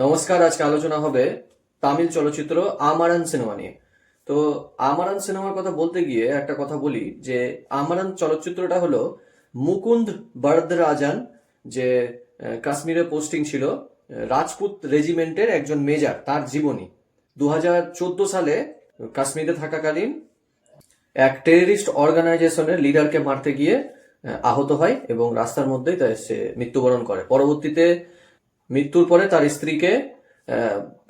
নমস্কার। আজকে আলোচনা হবে তামিল চলচ্চিত্র আমারান সিনেমা নিয়ে। তো আমারান সিনেমার কথা বলতে গিয়ে একটা কথা বলি যে আমারান চলচ্চিত্রটা হলো মুকুন্দ বরদরাজান, যে কাশ্মীরে পোস্টিং ছিল, রাজপুত রেজিমেন্টের একজন মেজর, তার জীবনী। 2014 সালে কাশ্মীরে থাকাকালীন এক টেররিস্ট অর্গানাইজেশনের লিডারকে মারতে গিয়ে আহত হয় এবং রাস্তার মধ্যেই সে মৃত্যুবরণ করে। পরবর্তীতে মৃত্যুর পরে তার স্ত্রীকে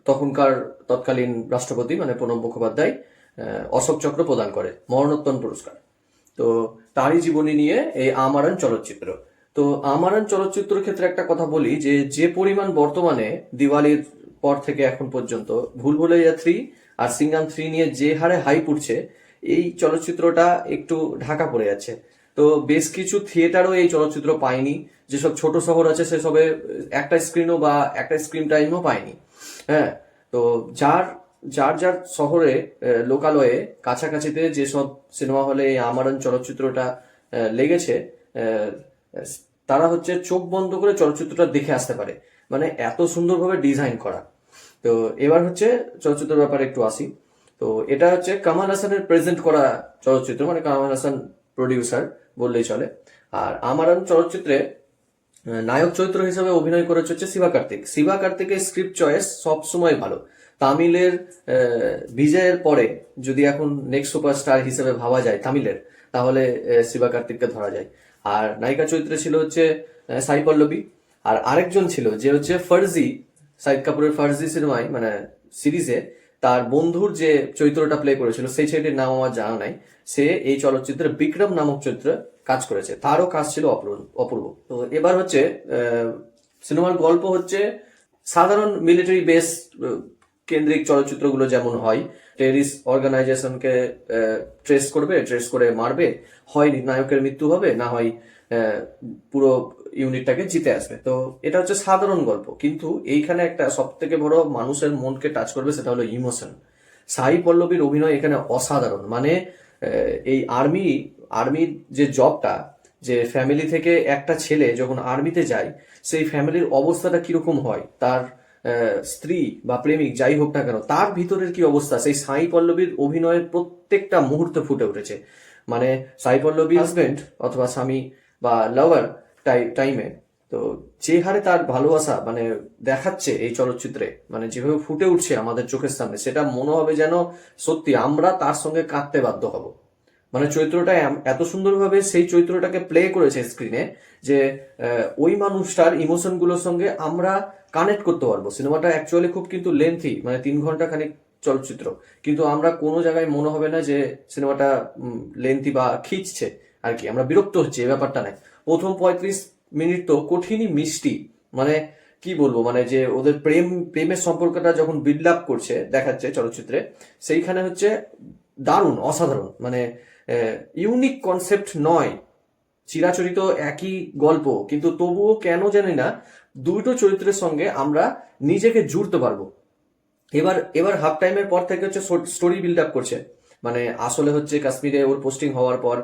তখনকার তৎকালীন রাষ্ট্রপতি মানে প্রণব মুখোপাধ্যায় অশোক চক্র প্রদান করে, মরণোত্তর পুরস্কার। তো তারই জীবনী নিয়ে এই আমারান চলচ্চিত্র। তো আমারান চলচ্চিত্রের ক্ষেত্রে একটা কথা বলি যে যে পরিমাণ বর্তমানে দিওয়ালির পর থেকে এখন পর্যন্ত ভুলভুলাইয়া 3 আর সিঙ্গাম 3 নিয়ে যে হারে হাইপ উঠছে, এই চলচ্চিত্রটা একটু ঢাকা পড়ে যাচ্ছে। তো বেশ কিছু থিয়েটারও এই চলচ্চিত্র পায়নি। যেসব ছোট শহর আছে সেসবে একটা স্ক্রিনও বা একটা স্ক্রিন টাইমও পায়নি। হ্যাঁ, তো যার যার যার শহরে লোকালয়ে কাছাকাছিতে যেসব সিনেমা হলে এই আমারণ চলচ্চিত্রটা লেগেছে, আহ, তারা হচ্ছে চোখ বন্ধ করে চলচ্চিত্রটা দেখে আসতে পারে। মানে এত সুন্দরভাবে ডিজাইন করা। তো এবার হচ্ছে চলচ্চিত্রের ব্যাপারে একটু আসি। তো এটা হচ্ছে কামাল হাসানের প্রেজেন্ট করা চলচ্চিত্র, মানে কামাল হাসান প্রডিউসার বললেই চলে। আর আমারন চলচ্চিত্রে নায়ক চরিত্র হিসেবে অভিনয় করেছে হচ্ছে শিবা কার্তিক। শিবা কার্তিকের স্ক্রিপ্ট চয়েস সবসময় ভালো। তামিলের বিজয়ের পরে যদি এখন নেক্সট সুপারস্টার হিসেবে ভাবা যায় তামিলের, তাহলে শিবা কার্তিককে ধরা যায়। আর নায়িকা চরিত্রে ছিল হচ্ছে সাই পল্লবী। আর আরেকজন ছিল যে হচ্ছে ফার্জি, শাহিদ কাপুরের ফার্জি সিনেমায় মানে সিরিজে তার বন্ধুর যে চরিত্রটা প্লে করেছিল, সেই ছেলেটির নাম আমার জানা নাই। সে এই চলচ্চিত্রে বিক্রম নামক চরিত্রে কাজ করেছে, তারও কাজ ছিল অপূর্ব। তো এবার হচ্ছে সিনেমার গল্প হচ্ছে সাধারণ মিলিটারি বেস কেন্দ্রিক চলচ্চিত্রগুলো যেমন হয়, টেরিস্ট অর্গানাইজেশনকে ট্রেস করে মারবে, হয় নায়কের মৃত্যু হবে, না হয় পুরো ইউনিটটাকে জিতে আসবে। তো এটা হচ্ছে সাধারণ গল্প, কিন্তু এইখানে একটা সব থেকে বড় মানুষের মনকে টাচ করবে, সেটা হলো ইমোশন। সাই পল্লবীর অভিনয় এখানে অসাধারণ। মানে এই আর্মির যে জবটা, যে ফ্যামিলি থেকে একটা ছেলে যখন আর্মিতে যায়, সেই ফ্যামিলির অবস্থাটা কিরকম হয়, তার স্ত্রী বা প্রেমিক যাই হোক না কেন, তার ভিতরের কি অবস্থা, সেই সাই পল্লবীর অভিনয়ের প্রত্যেকটা মুহূর্তে ফুটে উঠেছে। মানে সাই পল্লবী হাজবেন্ড অথবা স্বামী বা লাভার টাইমে, তো যে হারে তার ভালোবাসা মানে দেখাচ্ছে এই চলচ্চিত্রে, মানে যেভাবে ফুটে উঠছে আমাদের চোখের সামনে, সেটা মনে হবে যেন সত্যি আমরা তার সঙ্গে কাঁদতে বাধ্য হব। মানে চরিত্রটা এত সুন্দরভাবে সেই চরিত্রটাকে প্লে করেছে স্ক্রিনে যে ওই মানুষটার ইমোশন গুলোর সঙ্গে আমরা কানেক্ট করতে পারবো। সিনেমাটা অ্যাকচুয়ালি খুব কিন্তু লেন্থি, মানে 3 ঘন্টা খানিক চলচ্চিত্র, কিন্তু আমরা কোনো জায়গায় মনে হবে না যে সিনেমাটা লেন্থি বা খিঁচছে আর কি, আমরা বিরক্ত হচ্ছে এই ব্যাপারটা নাই। প্রথম 35 মিনিট তো কঠিনই মিষ্টি। মানে কি বলবো, মানে যে ওদের প্রেমের সম্পর্কটা যখন বিল্ড আপ করছে দেখাচ্ছে চলচ্চিত্রে, সেইখানে হচ্ছে দারুণ, অসাধারণ। মানে ইউনিক কনসেপ্ট নয়, চিরাচরিত একই গল্প, কিন্তু তবুও কেন জানি না দুটো চরিত্রের সঙ্গে আমরা নিজেকে জুড়তে পারবো। এবার হাফ টাইমের পর থেকে হচ্ছে স্টোরি বিল্ড আপ করছে। মানে আসলে হচ্ছে কাশ্মীরে ওর পোস্টিং হওয়ার পর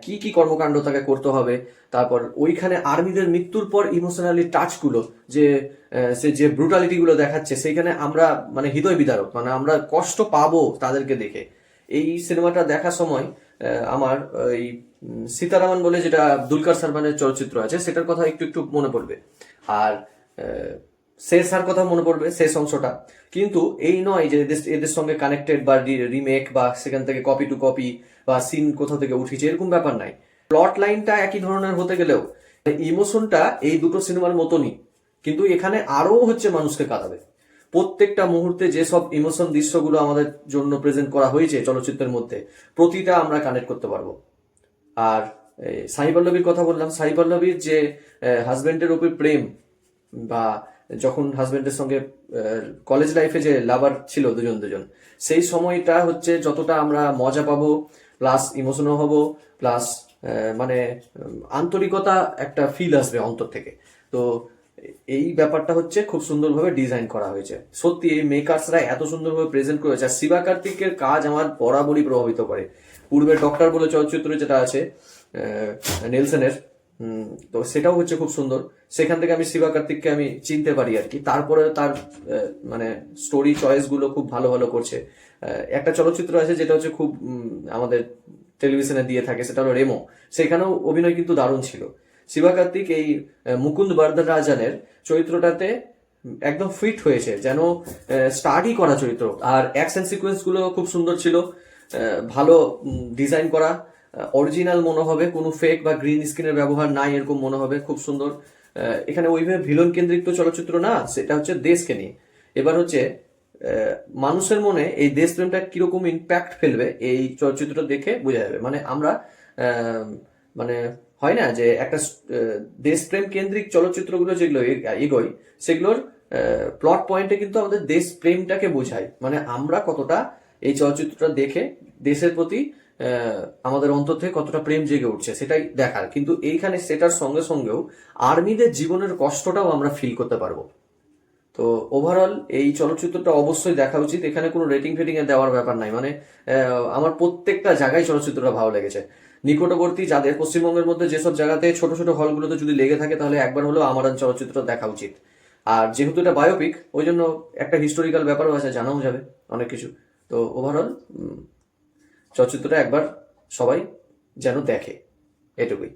কি কি কর্মকাণ্ড তাকে করতে হবে, তারপর ওইখানে আর্মিদের মৃত্যুর পর ইমোশনালি টাচগুলো, যে সে যে ব্রুটালিটি গুলো দেখাচ্ছে, সেইখানে আমরা মানে হৃদয় বিদারক, মানে আমরা কষ্ট পাবো তাদেরকে দেখে। এই সিনেমাটা দেখার সময় আমার এই সীতারামন বলে যেটা দুলকার সালমানের চলচ্চিত্র আছে, সেটার কথা একটু একটু মনে পড়বে। আর শেষার কথা মনে পড়বে, শেষ অংশটা। কিন্তু এই নয় যে এদের সঙ্গে কানেক্টেড বা রিমেক বা সেখান থেকে কপি টু কপি বা সিন কোথাও থেকে উঠিছে, এরকম ব্যাপার নাই। প্লট লাইনটা একই ধরনের হতে গেলেও ইমোশনটা এই দুটো সিনেমার মতনই, কিন্তু এখানে আরো হচ্ছে মানুষকে কাঁদাবে। প্রত্যেকটা মুহূর্তে যেসব ইমোশন দৃশ্যগুলো আমাদের জন্য প্রেজেন্ট করা হয়েছে চলচ্চিত্রের মধ্যে, প্রতিটা আমরা কানেক্ট করতে পারবো। আর সাই পল্লবীর কথা বললাম, সাই পল্লবীর যে হাজবেন্ডের উপর প্রেম, বা যখন হাজবেন্ডের সঙ্গে কলেজ লাইফে যে লাভার ছিল দুজন দুজন, সেই সময়টা হচ্ছে যতটা আমরা মজা পাবো, প্লাস ইমোশনাল হব, প্লাস মানে আন্তরিকতা একটা ফিল আসবে অন্তর থেকে। তো এই ব্যাপারটা হচ্ছে খুব সুন্দরভাবে ডিজাইন করা হয়েছে। সত্যি এই মেকার্সরা এত সুন্দরভাবে প্রেজেন্ট করেছে। আর শিবা কার্তিকের কাজ আমার বরাবরই প্রভাবিত করে। পূর্বে ডক্টর বলে চলচ্চিত্র যেটা আছে নেলসনের, তো সেটাও হচ্ছে খুব সুন্দর। সেখান থেকে আমি শিবা কার্তিককে আমি চিনতে পারি আর কি। তারপরে তার মানে স্টোরি চয়েস গুলো খুব ভালো ভালো করছে। একটা চলচ্চিত্র আছে যেটা হচ্ছে খুব আমাদের টেলিভিশনে দিয়ে থাকে, সেটা হলো রেমো। সেখানেও অভিনয় কিন্তু দারুণ ছিল। শিবা কার্তিক এই মুকুন্দ বরদরাজানের চরিত্রটাতে একদম ফিট হয়েছে, যেন স্টাডি করা চরিত্র। আর অ্যাকশন সিকোয়েন্স গুলো খুব সুন্দর ছিল, ভালো ডিজাইন করা, অরিজিনাল মনে হবে, কোনো ফেক বা গ্রিন স্ক্রিনের ব্যবহার নাই এরকম মনে হবে, খুব সুন্দর। এখানে ওইভাবে ভিলন কেন্দ্রিক তো চলচ্চিত্র না, সেটা হচ্ছে দেশকে নিয়ে। এবার হচ্ছে মানুষের মনে এই দেশপ্রেমটা কিরকম ইম্প্যাক্ট ফেলবে এই চলচ্চিত্রটা দেখে বোঝা যাবে। মানে আমরা আহ, মানে হয় না যে একটা দেশপ্রেম কেন্দ্রিক চলচ্চিত্রগুলো যেগুলো এগোয়, সেগুলোর প্লট পয়েন্টে কিন্তু আমাদের দেশ প্রেমটাকে বোঝায়। মানে আমরা কতটা এই চলচ্চিত্রটা দেখে দেশের প্রতি আমাদের অন্তর থেকে কতটা প্রেম জেগে উঠছে সেটাই দেখার। কিন্তু এইখানে সেটার সঙ্গে সঙ্গেও আর্মিদের জীবনের কষ্টটাও আমরা ফিল করতে পারবো। তো ওভারঅল এই চলচ্চিত্রটা অবশ্যই দেখা উচিত। এখানে কোনো রেটিং ফেটিং এর দেওয়ার ব্যাপার নাই। মানে আমার প্রত্যেকটা জায়গায় চলচ্চিত্রটা ভালো লেগেছে। নিকটবর্তী যাদের পশ্চিমবঙ্গের মধ্যে যেসব জায়গাতে ছোট ছোট হলগুলোতে যদি লেগে থাকে, তাহলে একবার হলেও আমারান চলচ্চিত্র দেখা উচিত। আর যেহেতু এটা বায়োপিক, ওই জন্য একটা হিস্টোরিক্যাল ব্যাপারও আছে, জানাও যাবে অনেক কিছু। তো ওভারঅল চলচ্চিত্রটা একবার সবাই যেন দেখে, এটুকুই।